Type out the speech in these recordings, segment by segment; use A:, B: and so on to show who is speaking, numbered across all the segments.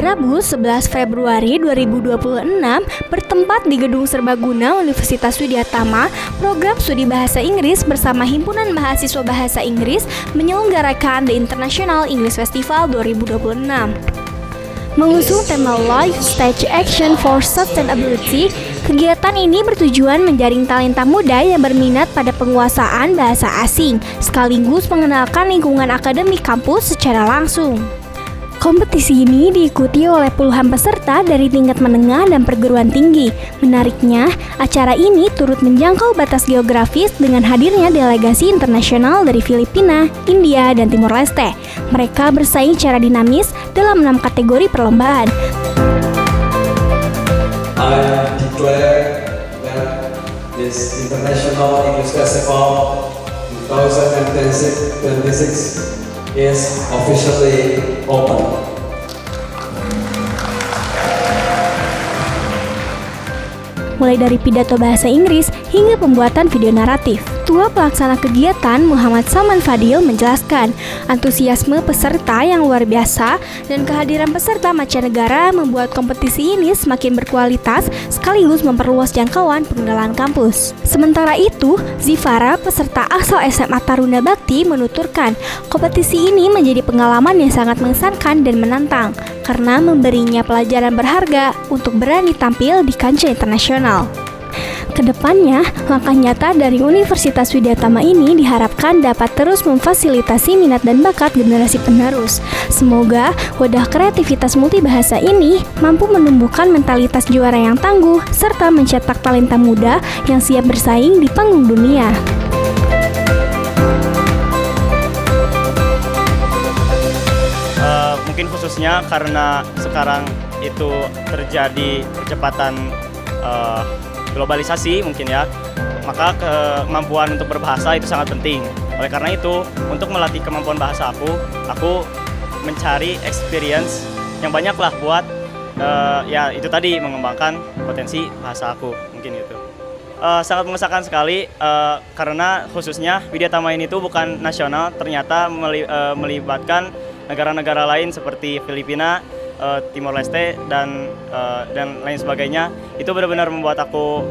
A: Rabu 11 Februari 2026 bertempat di Gedung Serbaguna Universitas Widyatama, program studi bahasa Inggris bersama Himpunan Mahasiswa Bahasa Inggris menyelenggarakan The International English Festival 2026. Mengusung tema Live Stage Action for Sustainability, kegiatan ini bertujuan menjaring talenta muda yang berminat pada penguasaan bahasa asing, sekaligus mengenalkan lingkungan akademik kampus secara langsung. Kompetisi ini diikuti oleh puluhan peserta dari tingkat menengah dan perguruan tinggi. Menariknya, acara ini turut menjangkau batas geografis dengan hadirnya delegasi internasional dari Filipina, India, dan Timor Leste. Mereka bersaing secara dinamis dalam 6 kategori perlombaan.
B: I declare that this International English Festival 2026 is officially open.
A: Mulai dari pidato bahasa Inggris hingga pembuatan video naratif. Ketua Pelaksana Kegiatan Muhammad Salman Fadil menjelaskan, antusiasme peserta yang luar biasa dan kehadiran peserta mancanegara membuat kompetisi ini semakin berkualitas sekaligus memperluas jangkauan pengenalan kampus. Sementara itu, Zifara, peserta asal SMA Taruna Bakti, menuturkan kompetisi ini menjadi pengalaman yang sangat mengesankan dan menantang karena memberinya pelajaran berharga untuk berani tampil di kancah internasional. Kedepannya, langkah nyata dari Universitas Widyatama ini diharapkan dapat terus memfasilitasi minat dan bakat generasi penerus. Semoga wadah kreativitas multibahasa ini mampu menumbuhkan mentalitas juara yang tangguh serta mencetak talenta muda yang siap bersaing di panggung dunia.
C: Mungkin khususnya karena sekarang itu terjadi percepatan globalisasi mungkin ya, maka kemampuan untuk berbahasa itu sangat penting. Oleh karena itu, untuk melatih kemampuan bahasa aku mencari experience yang banyak lah buat ya itu tadi mengembangkan potensi bahasa aku mungkin itu. Sangat mengesahkan sekali karena khususnya Widyatama ini tuh bukan nasional, ternyata melibatkan negara-negara lain seperti Filipina, Timor Leste dan lain sebagainya. Itu benar-benar membuat aku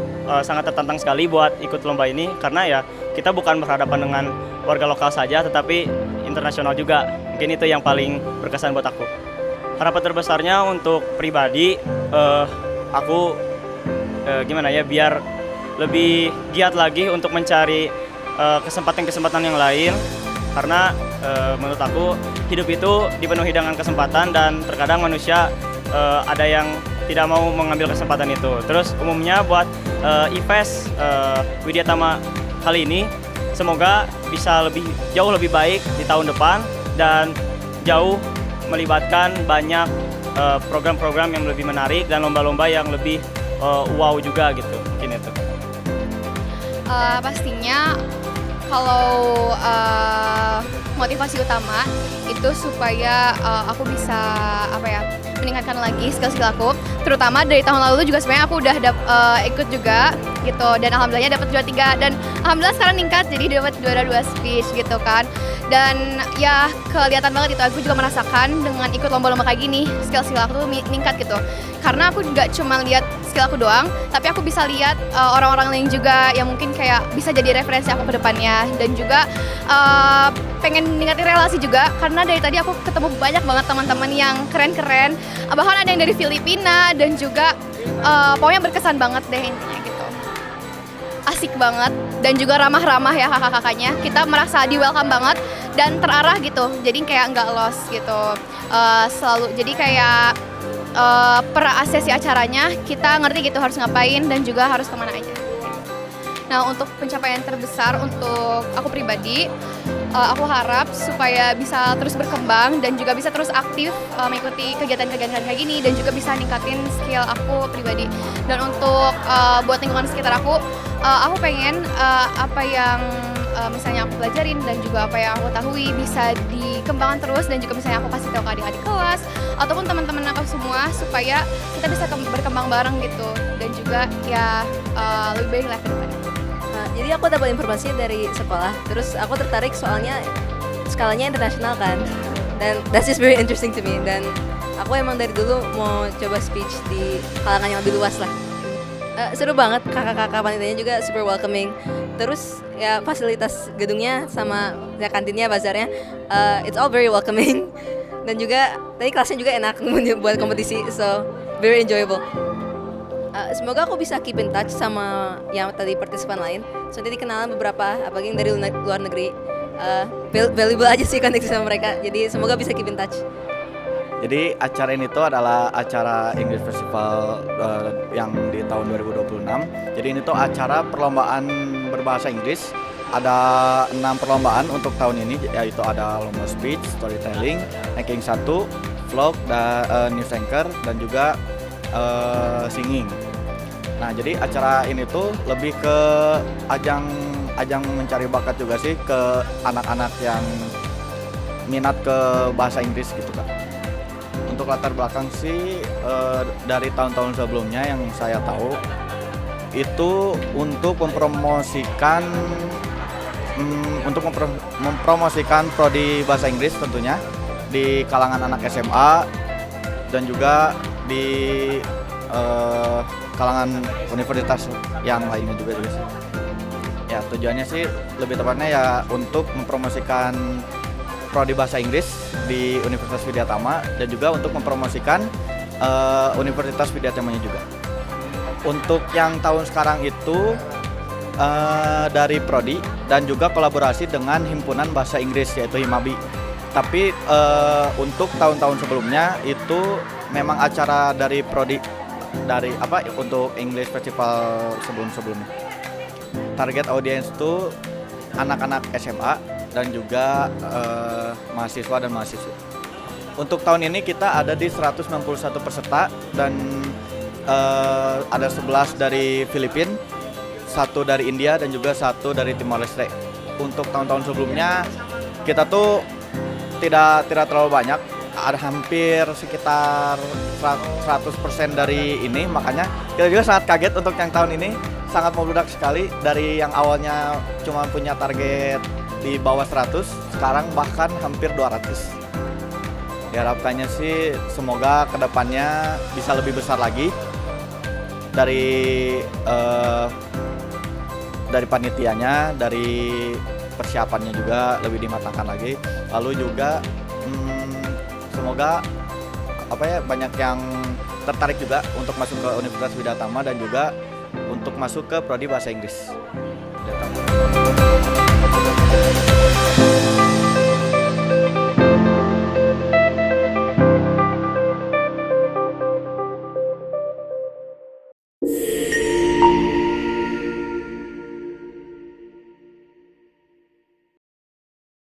C: sangat tertantang sekali buat ikut lomba ini karena ya kita bukan berhadapan dengan warga lokal saja tetapi internasional juga. Mungkin itu yang paling berkesan buat aku. Harapan terbesarnya untuk pribadi aku gimana ya biar lebih giat lagi untuk mencari kesempatan-kesempatan yang lain karena menurut aku hidup itu dipenuhi dengan kesempatan dan terkadang manusia ada yang tidak mau mengambil kesempatan itu. Terus umumnya buat IPES Widyatama kali ini semoga bisa jauh lebih baik di tahun depan dan jauh melibatkan banyak program-program yang lebih menarik dan lomba-lomba yang lebih wow juga gitu. Mungkin itu.
D: Pastinya kalau motivasi utama itu supaya aku bisa meningkatkan lagi skill-skill aku, terutama dari tahun lalu juga sebenarnya aku udah ikut juga gitu dan alhamdulillahnya dapat juara 3 dan alhamdulillah sekarang meningkat jadi dapat juara 2 speech gitu kan. Dan ya kelihatan banget itu, aku juga merasakan dengan ikut lomba-lomba kayak gini skill-skill aku tuh meningkat gitu. Karena aku nggak cuma lihat skill aku doang, tapi aku bisa lihat orang-orang lain juga yang mungkin kayak bisa jadi referensi aku ke depannya. Dan juga pengen meningkatin relasi juga, karena dari tadi aku ketemu banyak banget teman-teman yang keren-keren. Bahkan ada yang dari Filipina dan juga pokoknya berkesan banget deh intinya gitu. Asik banget dan juga ramah-ramah ya kakak-kakaknya. Kita merasa di welcome banget dan terarah gitu, jadi kayak nggak lost gitu. Selalu jadi kayak per sesi acaranya kita ngerti gitu harus ngapain dan juga harus kemana aja. Nah, untuk pencapaian terbesar untuk aku pribadi, aku harap supaya bisa terus berkembang dan juga bisa terus aktif mengikuti kegiatan-kegiatan kayak gini dan juga bisa ningkatin skill aku pribadi. Dan untuk buat lingkungan sekitar aku pengen apa yang misalnya aku pelajarin dan juga apa yang aku tahui bisa dikembangkan terus dan juga misalnya aku kasih tahu ke adik-adik kelas ataupun teman-teman aku semua supaya kita bisa berkembang bareng gitu dan juga ya lebih baik lah ke depannya.
E: Jadi aku dapat informasi dari sekolah, terus aku tertarik soalnya skalanya internasional kan, dan that's just very interesting to me. Dan aku emang dari dulu mau coba speech di kalangan yang lebih luas lah. Seru banget, kakak-kakak panitianya juga super welcoming. Terus ya fasilitas gedungnya sama ya kantinnya, bazarnya, it's all very welcoming. Dan juga tadi kelasnya juga enak buat kompetisi, so very enjoyable. Semoga aku bisa keep in touch sama yang tadi partisipan lain. So nanti kenalan beberapa, apalagi yang dari luar negeri. Valuable aja sih koneksi sama mereka. Jadi semoga bisa keep in touch.
F: Jadi acara ini tuh adalah acara English Festival yang di tahun 2026. Jadi ini tuh acara perlombaan berbahasa Inggris. Ada 6 perlombaan untuk tahun ini, yaitu ada lomba speech, storytelling, ranking 1, vlog, news anchor, dan juga singing. Nah, jadi acara ini tuh lebih ke ajang mencari bakat juga sih ke anak-anak yang minat ke bahasa Inggris gitu kan. Untuk latar belakang sih dari tahun-tahun sebelumnya yang saya tahu itu untuk mempromosikan prodi bahasa Inggris tentunya di kalangan anak SMA dan juga di kalangan universitas yang lainnya juga sih. Ya, tujuannya sih lebih tepatnya ya untuk mempromosikan prodi bahasa Inggris di Universitas Widyatama dan juga untuk mempromosikan Universitas Widyatamanya juga. Untuk yang tahun sekarang itu dari prodi dan juga kolaborasi dengan Himpunan Bahasa Inggris yaitu Himabi. Tapi untuk tahun-tahun sebelumnya itu memang acara dari prodi untuk English Festival sebelum-sebelumnya. Target audiens itu anak-anak SMA dan juga mahasiswa dan mahasiswi. Untuk tahun ini kita ada di 191 peserta dan ada 11 dari Filipina, 1 dari India dan juga 1 dari Timor Leste. Untuk tahun-tahun sebelumnya kita tuh tidak terlalu banyak, ada hampir sekitar 100% dari ini, makanya kita juga sangat kaget untuk yang tahun ini sangat membludak sekali. Dari yang awalnya cuma punya target di bawah 100, sekarang bahkan hampir 200. Diharapkannya sih semoga kedepannya bisa lebih besar lagi dari panitianya, dari persiapannya juga lebih dimatangkan lagi. Lalu juga semoga banyak yang tertarik juga untuk masuk ke Universitas Widyatama dan juga untuk masuk ke prodi bahasa Inggris.